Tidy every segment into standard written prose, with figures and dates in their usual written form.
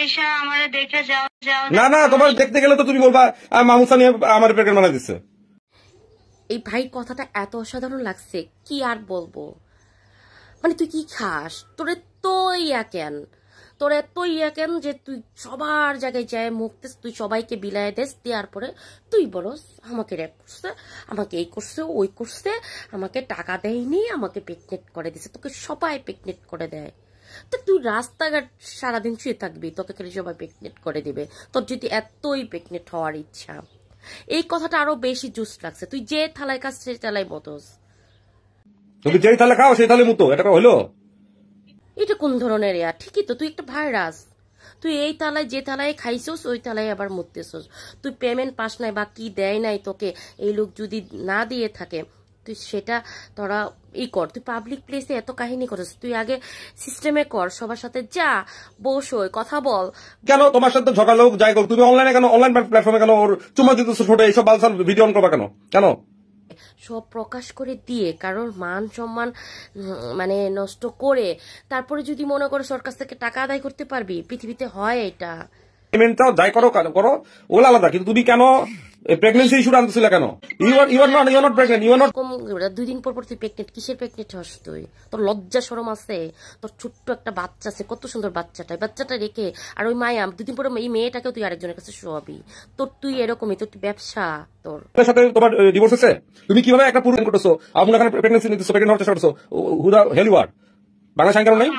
আয়েশা আমারে দেখে যাও যাও। না না, তোমার দেখতে গেলে তো তুমি বলবা মামুসা নিয়ে আমার প্রেগনেন্ট বানাই দিচ্ছে। এই ভাই কথাটা এত অসাধারণ লাগছে, কি আর বলবো। মানে তুই কি খাস? তোরে তো ইয়া কেন, তোর এত ইয়া কেন যে তুই সবার জায়গায় যায় মুখতে, তুই সবাইকে বিলায় দেস, দেওয়ার পরে তুই বলস আমাকে র্যাপ করছে, আমাকে এই করছে ওই করছে, আমাকে টাকা দেয়নি, আমাকে পিকনিক করে দিছে। তোকে সবাই পিকনিক করে দেয়, তো তুই রাস্তাঘাট সারাদিন শুয়ে থাকবি, তোকে খালি সবাই পিকনিক করে দিবে। তোর যদি এতই পিকনিক হওয়ার ইচ্ছা, এই কথাটা আরো বেশি জুস লাগছে। তুই যে থালায় খাস সেই থালায় বতস। তুমি যেই থালে খাও সেই থালে মুতো, এটা হইলো? এটা কোন ধরনের ইয়া? ঠিকই তো, তুই একটা ভাইরাস। তুই এই তালায় যে তালায় খাইছস ওই তালায় আবার মুততেছস। তুই পেমেন্ট পাস নাই বা কি দেয় নাই তোকে, এই লোক যদি না দিয়ে থাকে তুই সেটা তোরা কর। তুই পাবলিক প্লেসে এত কাহিনী করছিস, তুই আগে সিস্টেমে কর, সবার সাথে যা বস, কথা বল। কেন তোমার সাথে ঝগড়া যাই করো, তুমি অনলাইনে কেন, অনলাইন প্ল্যাটফর্মে কেন ওর চুমা দিতেছো ছোট, এইসব বালসাল ভিডিও অন করবা কেন? কেন সব প্রকাশ করে দিয়ে কারোর মান সম্মান মানে নষ্ট করে তারপরে যদি মনে করো সরকার থেকে টাকা আদায় করতে পারবি, পৃথিবীতে হয় এটা। পেমেন্টটাও যাই করো করো, ওগুলো আলাদা, কিন্তু তুমি কেন প্রেগনেন্সি ইস্যুটা আনতেছিলে কেন? You are not pregnant, you are not. 2 দিন পর পর তুই প্রেগনেন্ট, কিসের প্রেগনেন্ট হস তুই? তোর লজ্জা শরম আছে? তোর ছোট্ট একটা বাচ্চা আছে, কত সুন্দর বাচ্চাটা রেখে, আর ওই মায়া 2 দিন পরে এই মেয়েটাকেও তুই আরেকজনের কাছে শোয়াবি। তোর তুই এরকমই, তোর ব্যবসা। তোর সাথে তোমার ডিভোর্স হয়েছে, তুমি কিভাবে একটা পুরো করতেছো, আপনার এখানে প্রেগনেন্সি নিতেছো, প্রেগনেন্ট হওয়ার চেষ্টা করছো, হুদা hell you are Bangla sign কারণ নাই?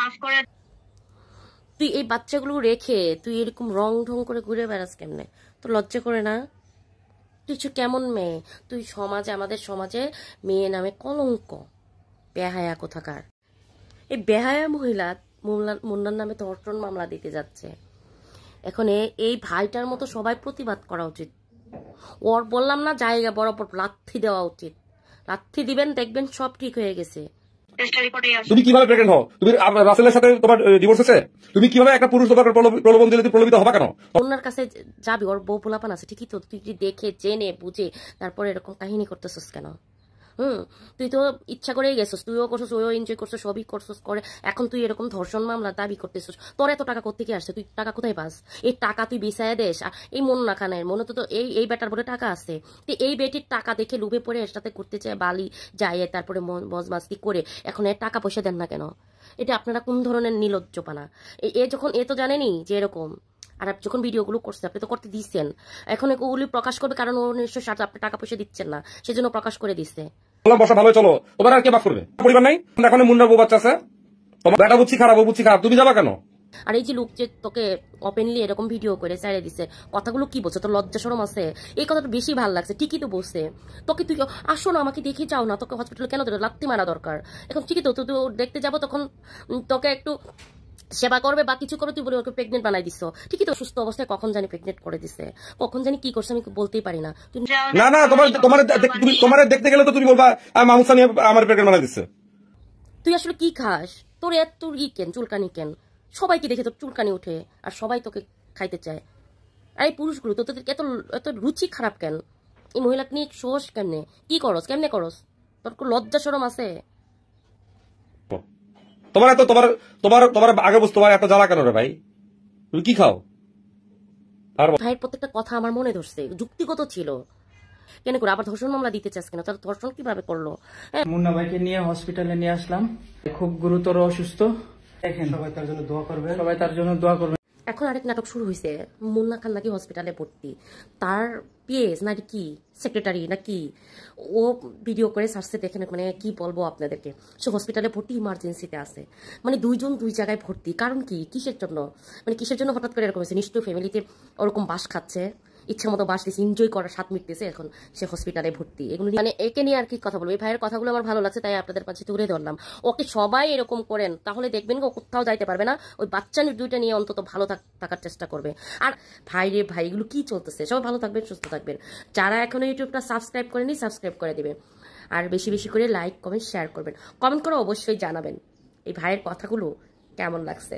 তুই এই বাচ্চাগুলো রেখে তুই এরকম রং ঢং করে ঘুরে বেড়াস কেমনে? তোর লজ্জা করে না? তুই কেমন মেয়ে? তুই সমাজে, আমাদের সমাজে মেয়ে নামে কলঙ্ক, বেহায়া কোথাকার। এই বেহায়া মহিলা মুন্নার নামে ধর্ষণ মামলা দিতে যাচ্ছে। এখন এই ভাইটার মতো সবাই প্রতিবাদ করা উচিত। ওর বললাম না জায়গা বরাবর লাথি দেওয়া উচিত। লাথি দিবেন, দেখবেন সব ঠিক হয়ে গেছে। তুমি কিভাবে প্রেগনেন্ট হও? তুমি রাসেলের সাথে তোমার ডিভোর্স হয়েছে, তুমি কিভাবে একটা পুরুষ তোমার প্রলোভন দিলে প্রলোভিত হবা কেন? ওনার কাছে যাবি, ওর বউ পোলাপান আছে ঠিকই, তো তুই দেখে জেনে বুঝে তারপরে এরকম কাহিনী করতেছিস কেন? তুই তো ইচ্ছা করেই গেছিস, তুইও করছিস, ওইও এনজয় করছিস, সবই করছিস করে, এখন তুই এরকম ধর্ষণ মামলা দাবি করতেছিস। তোর এত টাকা কোত্থেকে আসছে? তুই টাকা কোথায় পাস? এই টাকা তুই বিছায় দেশ। আর এই মুন্না খানের মনে তো এই বেটার বলে টাকা আছে, তুই এই বেটির টাকা দেখে লুভে পড়ে এর সাথে করতে চায়, বালি যায়, তারপরে মজমাস্তি করে এখন এর টাকা পয়সা দেন না কেন? এটা আপনারা কোন ধরনের নির্লজ্জপানা? যখন তো জানেনি যে এরকম, আর যখন ভিডিওগুলো করছে আপনি তো করতে দিচ্ছেন, এখন ওগুলি প্রকাশ করবে কারণ ওর নিশ্চয় সাথে আপনি টাকা পয়সা দিচ্ছেন না, সেজন্য প্রকাশ করে দিচ্ছে। বসা ভালো, চলো, তোমার আর কে বাস করবে? পরিবার নাই এখন? মুন্নার বউ বাচ্চা আছে, তোমার বেটা বুঝছি খারাপ, বউ বুঝছি খারাপ, তুমি যাবা কেন? আর এই যে লোক যে তোকে ওপেনলি এরকম ভিডিও করে ছেড়ে দিচ্ছে, কথাগুলো কি বলছে? তোর লজ্জা শরম আছে? এই কথাটা বেশি ভালো লাগছে। ঠিকই তো বলছে, তোকে তুই আসো না, আমাকে দেখে যাও না, তোকে হসপিটালে কেন লাত্তি মারা দরকার? এখন ঠিকই তো, তুই দেখতে যাবো তখন তোকে একটু সেবা করবে বা কিছু করবে, তুই বলে ওকে প্রেগনেন্ট বানাই দিচ্ছ। ঠিকই তো, সুস্থ অবস্থায় কখন জানি প্রেগনেন্ট করে দিচ্ছে, কখন জানি কি করছে আমি বলতেই পারি না। না না, তোমার দেখতে গেলে তো তুমি বলবা মামুসা নিয়ে আমার প্রেগনেন্ট বানাই দিচ্ছে। তুই আসলে কি খাস? তোর এত কেন চুলকানি কেন? সবাইকে দেখে তোর চুলকানি উঠে আর সবাই তোকে খাইতে চায়। আর এই পুরুষগুলো তোদের এত এত রুচি খারাপ কেন? এই মহিলাকে নিয়ে সোস কেমনে? কি করস? কেমনে করস? তোর লজ্জা শরম আছে? তোমার এত তোমার আগে বুঝ, তোমার এত জ্বালা কেন রে ভাই? তুমি কি খাও? আর ভাইয়ের প্রত্যেকটা কথা আমার মনে ধরছে, যুক্তিগত ছিল। কেন করে আবার ধর্ষণ মামলা দিতে চাস কেন? তার ধর্ষণ কিভাবে করলো? মুন্না ভাইকে নিয়ে হসপিটালে নিয়ে আসলাম, খুব গুরুতর অসুস্থ। দেখেন সবাই তার জন্য দোয়া করবেন। এখন আরেক নাটক শুরু হয়েছে, মুন্না খান নাকি হসপিটালে ভর্তি, তার পিএস নাকি কি সেক্রেটারি নাকি ও ভিডিও করে সার্চে দেখেন, মানে কি বলবো আপনাদেরকে, সে হসপিটালে ভর্তি, ইমার্জেন্সিতে আছে। মানে দুইজন দুই জায়গায় ভর্তি, কারণ কি? কিসের জন্য? মানে কিসের জন্য হঠাৎ করে এরকম হয়েছে? নিশ্চয়ই ফ্যামিলিতে ওরকম বাস খাচ্ছে, ইচ্ছা মতো বাস দিচ্ছে, এনজয় করার স্বাদ মিটতেছে, এখন সে হসপিটালে ভর্তি। এগুলো মানে একে নিয়ে আর কি কথা বলবো? এই ভাইয়ের কথাগুলো আমার ভালো লাগছে, তাই আপনাদের কাছে তুলে ধরলাম। ওকে সবাই এরকম করেন, তাহলে দেখবেন ও কোথাও যাইতে পারবে না। ওই বাচ্চা দুইটা নিয়ে অন্তত ভালো থাকার চেষ্টা করবে। আর ভাই রে ভাই, এগুলো কি চলতেছে? সবাই ভালো থাকবেন, সুস্থ থাকবেন। যারা এখনো ইউটিউবটা সাবস্ক্রাইব করেনি সাবস্ক্রাইব করে দিবেন, আর বেশি বেশি করে লাইক কমেন্ট শেয়ার করবেন। কমেন্ট করে অবশ্যই জানাবেন এই ভাইয়ের কথাগুলো কেমন লাগছে।